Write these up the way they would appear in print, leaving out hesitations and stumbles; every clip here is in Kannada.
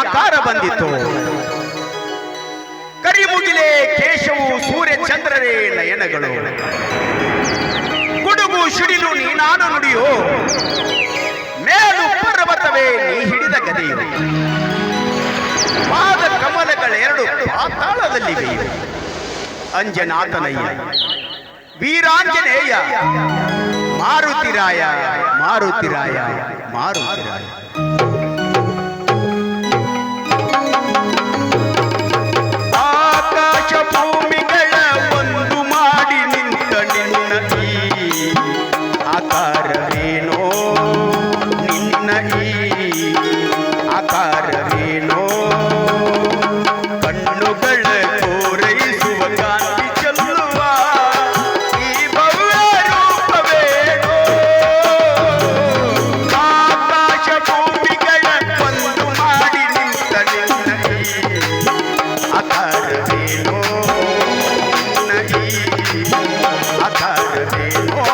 ಆಕಾರ ಬಂದಿತು. ಕರಿಮುಗಿಲೆ ಕೇಶವು ಸೂರ್ಯ ಚಂದ್ರರೇ ನಯನಗಳು. ಗುಡುಗು ಸಿಡಿಲು ನೀನಾನು ನುಡಿಯೋ, ಮೇಲು ಪರ್ವತವೇ ನೀ ಹಿಡಿದ ಗದೆಯು. ಪಾದ ಕಮಲಗಳೆರಡು ಪಾತಾಳದಲ್ಲಿವೆ. ಅಂಜನಾಥನಯ್ಯ, ವೀರಾಂಜನೇಯ, ಮಾರುತಿರಾಯ ಮಾರುತಿರಾಯ ಮಾರುತಿರಾಯ. ಆಕಾಶ ಭೂಮಿಗಳ ಒಂದು ಮಾಡಿ ನಿಂತ ನಿನ್ನ ಈ ಆಕಾರವೇನೋ, ನಿನ್ನ ಈ ಆಕಾರವೇನೋ. ಕಣ್ಣುಗಳ ಕೋರೈಸುವ ಕಾಂತಿ ಚೆಲ್ಲುವ ಈ ಭವ್ಯ ರೂಪವೇನೋ. ಆಕಾಶ ಭೂಮಿಗಳ ಒಂದು ಮಾಡಿ ನಿಂತ ನಿನ್ನ ಈ ಆಕಾರವೇನೋ, ನಿನ್ನ ಈ ಆಕಾರವೇನೋ.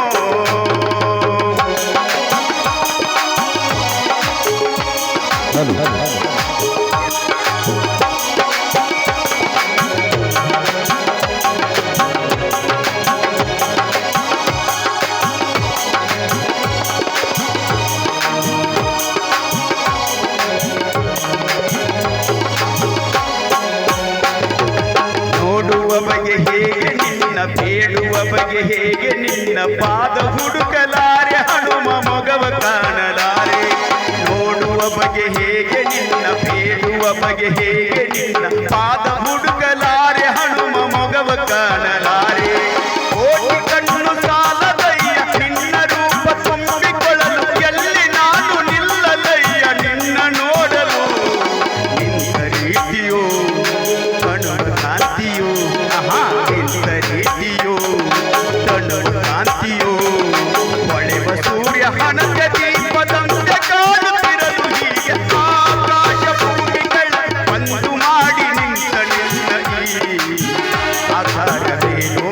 ನೋಡುವ ಬಗೆ ಹೇಗೆ ನಿನ್ನ, ಬೇಡುವ ಬಗೆ ಹೇಗೆ ನಿನ್ನ, ಪಾದ ಹುಡುಕಲಾರೆ ಹನುಮ ಮೊಗವ ಕಾಣಲಾರೆ. ನೋಡುವ ಬಗೆ ಹೇಗೆ ನಿನ್ನ, ಬೇಡುವ ಬಗೆ ಹೇಗೆ ನಿನ್ನ, ಪಾದ ಹುಡುಕಲಾರೆ ಹನುಮ ಮೊಗವ ಕಾಣಲಾರೆ. ಕೋಟಿ ಕಣ್ಣು ಸಾಲದಯ್ಯ ನಿನ್ನ ರೂಪ ತುಂಬಿಕೊಳ್ಳಲು, ಎಲ್ಲಿ ನಾನು ನಿಲ್ಲಲಯ್ಯ ನಿನ್ನ ನೋಡಲು. ನಿನ್ನ ರೀತಿಯೋ ಕಣ್ಣು ಕಾಂತಿಯೋ, ನಿನ್ನ ರೀತಿಯೋ ಕಣ್ಣು ಕಾಂತಿಯೋ, ಹೊಳೆವ ಸೂರ್ಯ ಹಣಕ್ಕೆ ದೀಪದಂತೆ ಕಾಣುತ್ತಿರಲು. ಹೀಗೆ ಆಕಾಶ ಭೂಮಿಗಳ ಒಂದು ಮಾಡಿ ನಿಂತ ನಿನ್ನ ಈ ಆಕಾರವೇನೋ,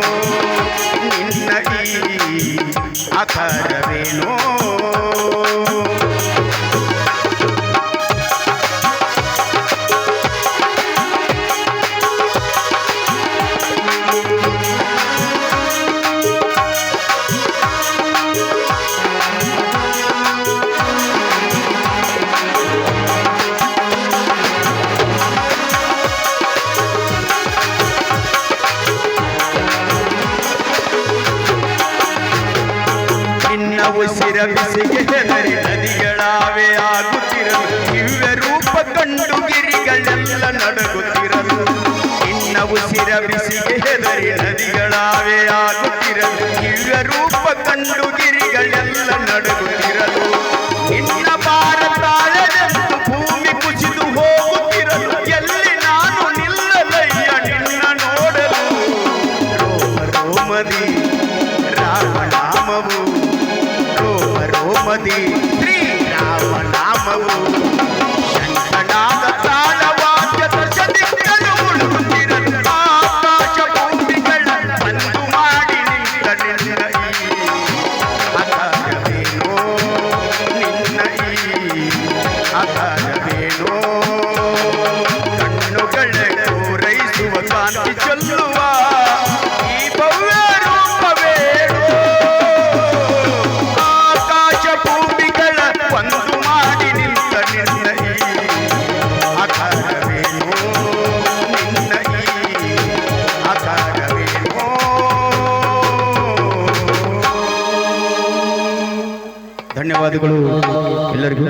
ನಿನ್ನ ಈ ಆಕಾರವೇನೋ. ನಿನ್ನ ಉಸಿರ ಬಿಸಿಗೆ ಹೆದರಿ ನದಿಗಳಾವೆ ಆಗುತ್ತಿರಲು, ದಿವ್ಯ ರೂಪ ಕಂಡು ಗಿರಿಗಳೆಲ್ಲ ನಡಗುತ್ತಿರಲು. ನಿನ್ನ ಉಸಿರ ಬಿಸಿಗೆ ಹೆದರಿ ನದಿಗಳಾವೆ ಆಗುತ್ತಿರಲು, ದಿವ್ಯ ರೂಪ ಕಂಡು ಗಿರಿಗಳೆಲ್ಲ ನಡಗುತ್ತಿರಲು. ನಿನ್ನ ಭಾರತಾಳದಂತು ಭೂಮಿ ಕುಸಿದು ಹೋಗುತ್ತಿರಲು, ಎಲ್ಲಿ ನಾನು ನಿಲ್ಲಲಯ್ಯ ನಿನ್ನ ನೋಡಲು. ರೋಮ ರೋಮದಿ ರಾಮನಾಮವು, ರೋಮ ರೋಮದಿ ಶ್ರೀರಾಮನಾಮವು. ಶಂಖನಾದ ತಾಳವಾದ್ಯದ ಶದಿಕ್ಕಲು ಮುಳುಗುತ್ತಿರಲು, ಆಕಾಶ ಭೂಮಿಗಳ ಒಂದು ಮಾಡಿ ನಿಂತ ನಿನ್ನ ಈ ಆಕಾರವೇನೋ, ನಿನ್ನ ಈ ಆಕಾರವೇನೋ. ಕಣ್ಣುಗಳ ಕೋರೈಸುವ ಕಾಂತಿ ಚೆಲ್ಲುವ ಈ ಭವ್ಯ ರೂಪವೇನೋ. ಆಕಾಶ ಭೂಮಿಗಳ ಒಂದು ಮಾಡಿ ನಿಂತ ನಿನ್ನ ಈ ಆಕಾರವೇನೋ, ನಿನ್ನ ಈ ಆಕಾರವೇನೋ. ಧನ್ಯವಾದಗಳು ಎಲ್ಲರಿಗೂ.